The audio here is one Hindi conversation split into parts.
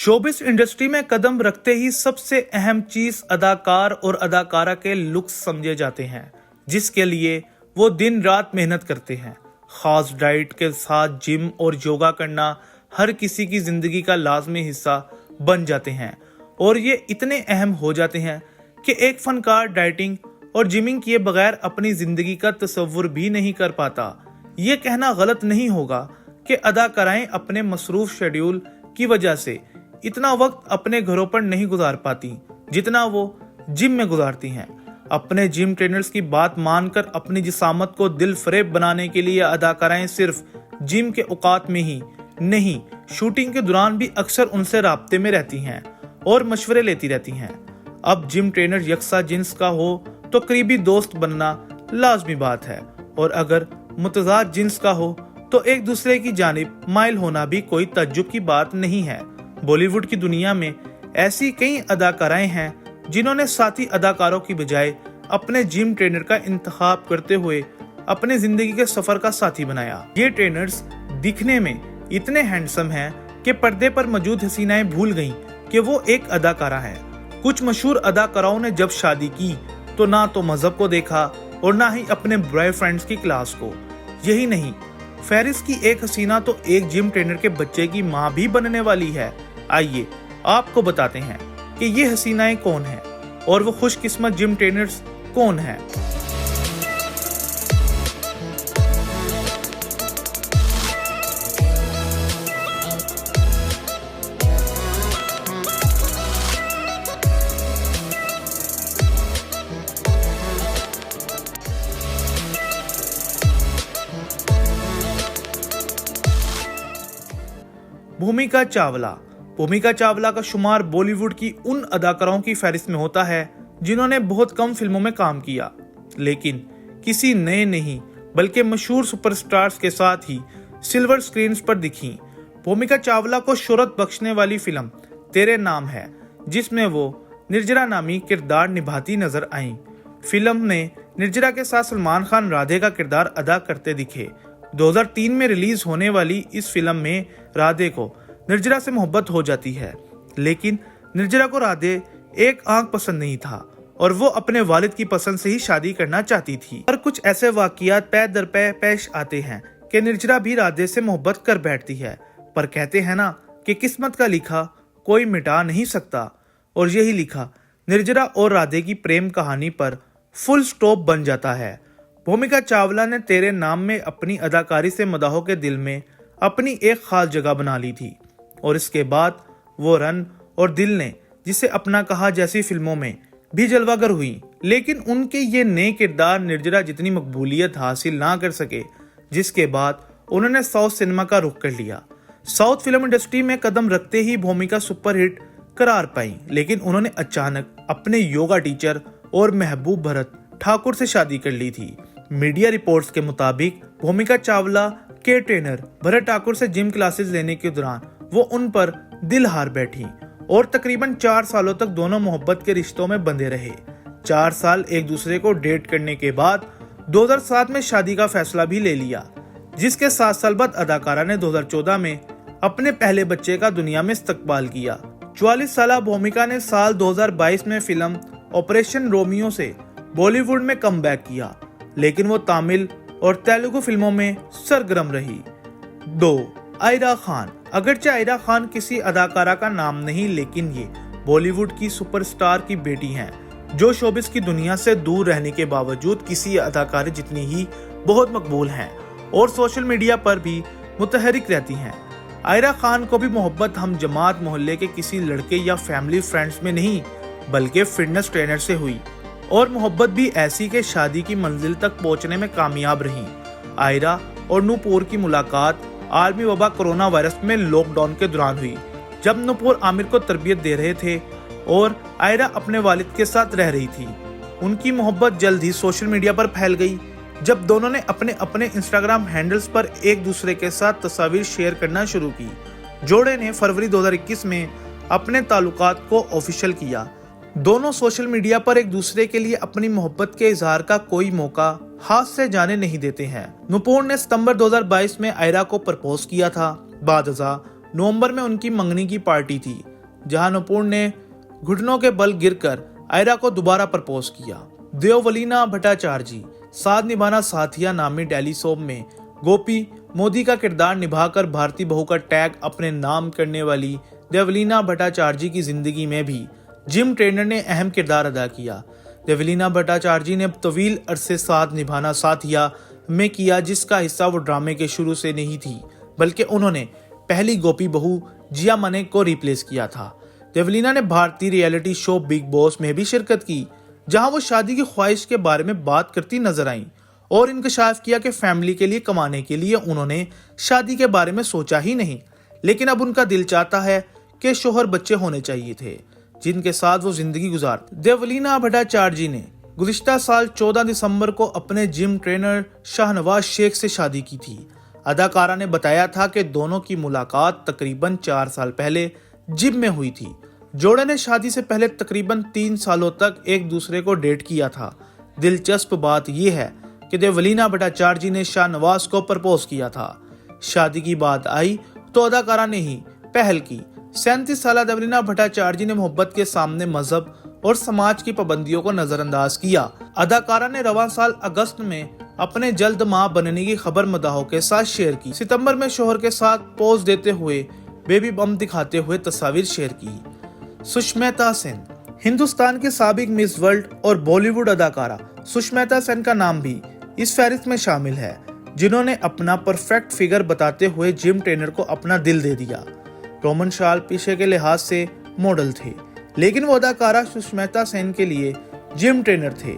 शोबिस इंडस्ट्री में कदम रखते ही सबसे अहम चीज अदाकार और अदाकारा के लुक्स समझे जाते हैं, जिसके लिए वो दिन रात मेहनत करते हैं। खास डाइट के साथ जिम और योगा करना हर किसी की जिंदगी का लाजमी हिस्सा बन जाते हैं और ये इतने अहम हो जाते हैं कि एक फनकार डाइटिंग और जिमिंग किए बगैर अपनी जिंदगी का तस्वुर भी नहीं कर पाता। ये कहना गलत नहीं होगा कि अदाकाराएं अपने मसरूफ शेड्यूल की वजह से इतना वक्त अपने घरों पर नहीं गुजार पाती जितना वो जिम में गुजारती हैं। अपने जिम ट्रेनर्स की बात मानकर अपनी जिसामत को दिल फरेब बनाने के लिए अदाकाराएं सिर्फ जिम के औकात में ही नहीं, शूटिंग के दौरान भी अक्सर उनसे राब्ते में रहती हैं और मशवरे लेती रहती हैं। अब जिम ट्रेनर यकसा जिन्स का हो तो करीबी दोस्त बनना लाजमी बात है, और अगर मुतजाद जिन्स का हो तो एक दूसरे की जानिब माइल होना भी कोई तज्जुब की बात नहीं है। बॉलीवुड की दुनिया में ऐसी कई अदाकाराएं हैं जिन्होंने साथी अदाकारों की बजाय अपने जिम ट्रेनर का इंतखाब करते हुए अपने जिंदगी के सफर का साथी बनाया। ये ट्रेनर्स दिखने में इतने हैंडसम हैं कि पर्दे पर मौजूद हसीनाएं भूल गईं कि वो एक अदाकारा है। कुछ मशहूर अदाकाराओं ने जब शादी की तो ना तो मजहब को देखा और ना ही अपने बॉयफ्रेंड्स की क्लास को। यही नहीं, फेरिस की एक हसीना तो एक जिम ट्रेनर के बच्चे की माँ भी बनने वाली है। आइए आपको बताते हैं कि ये हसीनाएं कौन हैं और वो खुशकिस्मत जिम ट्रेनर्स कौन हैं। भूमिका चावला का शुमार बॉलीवुड की उन अदाकाराओं की फहरिस्त में होता है जिन्होंने बहुत कम फिल्मों में काम किया, लेकिन किसी नए नहीं बल्कि मशहूर सुपरस्टार्स के साथ ही सिल्वर स्क्रीन्स पर दिखी। भूमिका चावला को शोहरत बख्शने वाली फिल्म तेरे नाम है, जिसमें वो निर्जरा नामी किरदार निभाती नजर आईं। फिल्म में निर्जरा के साथ सलमान खान राधे का किरदार अदा करते दिखे। 2003 में रिलीज होने वाली इस फिल्म में राधे को निर्जरा से मोहब्बत हो जाती है, लेकिन निर्जरा को राधे एक आंख पसंद नहीं था और वो अपने वालिद की पसंद से ही शादी करना चाहती थी। और कुछ ऐसे वाकयात पै दर पै पेश आते हैं कि निर्जरा भी राधे से मोहब्बत कर बैठती है, पर कहते हैं ना कि किस्मत का लिखा कोई मिटा नहीं सकता, और यही लिखा निर्जरा और राधे की प्रेम कहानी पर फुल स्टॉप बन जाता है। भूमिका चावला ने तेरे नाम में अपनी अदाकारी से मदाहों के दिल में अपनी एक खास जगह बना ली थी, और इसके बाद वो रन और दिल ने जिसे अपना कहा जैसी फिल्मों में भी जलवागर हुई, लेकिन उनके ये नए किरदार निर्जरा जितनी मकबूलियत हासिल ना कर सके, जिसके बाद उन्होंने साउथ सिनेमा का रुख कर लिया। साउथ फिल्म इंडस्ट्री में कदम रखते ही भूमिका सुपरहिट करार पाई, लेकिन उन्होंने अचानक अपने योगा टीचर और महबूब भरत ठाकुर से शादी कर ली थी। मीडिया रिपोर्ट्स के मुताबिक भूमिका चावला के ट्रेनर भरत ठाकुर से जिम क्लासेस लेने के दौरान वो उन पर दिल हार बैठी और तकरीबन 4 सालों तक दोनों मोहब्बत के रिश्तों में बंधे रहे। 4 साल एक दूसरे को डेट करने के बाद 2007 में शादी का फैसला भी ले लिया, जिसके 7 साल बाद अदाकारा ने 2014 में अपने पहले बच्चे का दुनिया में इस्तकबाल किया। 44 साल भूमिका ने साल 2022 में फिल्म ऑपरेशन रोमियो से बॉलीवुड में कमबैक किया, लेकिन वो तमिल और तेलुगु फिल्मों में सरगर्म रही। 2. आयरा खान। अगरचे आयरा खान किसी अदाकारा का नाम नहीं, लेकिन ये बॉलीवुड की सुपरस्टार की बेटी हैं, जो शोबिस की दुनिया से दूर रहने के बावजूद किसी अदाकारा जितनी ही बहुत मकबूल हैं और सोशल मीडिया पर भी मुतहरिक रहती हैं। आयरा खान को भी मोहब्बत हम जमात मोहल्ले के किसी लड़के या फैमिली फ्रेंड्स में नहीं, बल्कि फिटनेस ट्रेनर से हुई, और मोहब्बत भी ऐसी के शादी की मंजिल तक पहुंचने में कामयाब रही। आयरा और नूपुर की मुलाकात आलमी वबा कोरोना वायरस में लॉकडाउन के दौरान हुई, जब नूपुर आमिर को तरबियत दे रहे थे और आयरा अपने वालिद के साथ रह रही थी। उनकी मोहब्बत जल्द ही सोशल मीडिया पर फैल गई, जब दोनों ने अपने अपने इंस्टाग्राम हैंडल्स पर एक दूसरे के साथ तस्वीर शेयर करना शुरू की। जोड़े ने फरवरी 2021 में अपने ताल्लुकात को ऑफिशियल किया। दोनों सोशल मीडिया पर एक दूसरे के लिए अपनी मोहब्बत के इजहार का कोई मौका हाथ से जाने नहीं देते हैं। नूपुर ने सितंबर 2022 में आयरा को प्रपोज किया था। बाद नवंबर में उनकी मंगनी की पार्टी थी, जहां नुपुर ने घुटनों के बल गिरकर आयरा को दोबारा प्रपोज किया। देवलीना भट्टाचार्य साथ निभाना साथिया नामी टेली सोप में गोपी मोदी का किरदार निभाकर भारतीय बहू का टैग अपने नाम करने वाली देवलीना भट्टाचार्य की जिंदगी में भी जिम ट्रेनर ने अहम किरदार अदा किया। देवलीना भट्टाचार्य ने तवील अरसे साथ निभाना साथिया में किया, जिसका हिस्सा वो ड्रामे के शुरू से नहीं थी, बल्कि उन्होंने पहली गोपी बहू जिया मनेक को रिप्लेस किया था। देवलीना ने भारतीय रियलिटी शो बिग बॉस में भी शिरकत की, जहां वो शादी की ख्वाहिश के बारे में बात करती नजर आईं और इंकशाफ किया कि फैमिली के लिए कमाने के लिए उन्होंने शादी के बारे में सोचा ही नहीं, लेकिन अब उनका दिल चाहता है कि शोहर बच्चे होने चाहिए थे जिनके साथ वो जिंदगी गुजार। देवलीना भट्टाचार्य ने गुज़िश्ता साल 14 दिसंबर को अपने जिम ट्रेनर शाहनवाज शेख से शादी की थी। अदाकारा ने बताया था कि दोनों की मुलाकात तकरीबन 4 साल पहले जिम में हुई थी। जोड़े ने शादी से पहले तकरीबन 3 सालों तक एक दूसरे को डेट किया था। दिलचस्प बात यह है कि देवलीना भट्टाचार्य ने शाहनवाज को प्रपोज किया था। शादी की बात आई तो अदाकारा ने ही पहल की। 37 साल देवलीना भट्टाचार्य ने मोहब्बत के सामने मजहब और समाज की पाबंदियों को नजरअंदाज किया। अदाकारा ने रवां साल अगस्त में अपने जल्द मां बनने की खबर मदाहों के साथ शेयर की। सितंबर में शोहर के साथ पोज देते हुए बेबी बम दिखाते हुए तस्वीर शेयर की। सुष्मिता सेन हिंदुस्तान के साबिक मिस वर्ल्ड और बॉलीवुड अदाकारा सुष्मिता सेन का नाम भी इस फहरिस्त में शामिल है, जिन्होंने अपना परफेक्ट फिगर बताते हुए जिम ट्रेनर को अपना दिल दे दिया। रोमन शाल पेशे के लिहाज से मॉडल थे, लेकिन वो अदाकारा सुष्मिता सेन के लिए जिम ट्रेनर थे।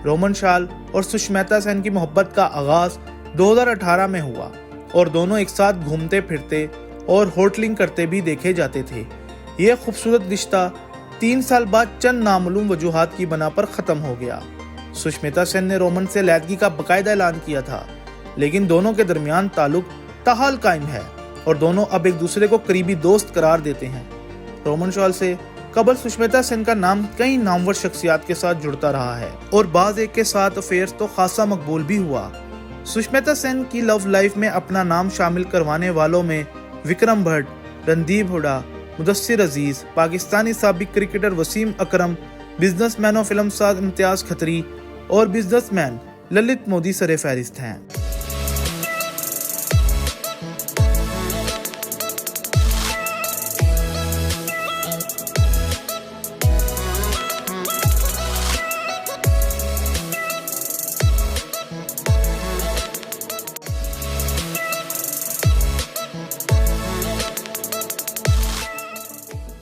रोमन शाल और सुष्मिता सेन की मोहब्बत का आगाज 2018 में हुआ और दोनों एक साथ घूमते फिरते और होटलिंग करते भी देखे जाते थे। यह खूबसूरत रिश्ता 3 साल बाद चंद नामालूम वजूहात की बना पर खत्म हो गया। सुष्मिता सेन ने रोमन से अलहदगी का बाकायदा ऐलान किया था, लेकिन दोनों के दरमियान ताल्लुक ताहाल कायम है और दोनों अब एक दूसरे को करीबी दोस्त करार देते हैं। रोमन शाल से कबल सुष्मिता सेन का नाम कई नामवर शख्सियात के साथ जुड़ता रहा है और बाज एक के साथ अफेयर्स तो खासा मकबूल भी हुआ। सुष्मिता सेन की लव लाइफ में अपना नाम शामिल करवाने वालों में विक्रम भट्ट, रणदीप हुडा, मुदस्सिर अजीज, पाकिस्तानी साबिक क्रिकेटर वसीम अकरम, बिजनेसमैन और फिल्मसाज इम्तियाज खत्री और बिजनेसमैन ललित मोदी सरे फहरिस्त हैं।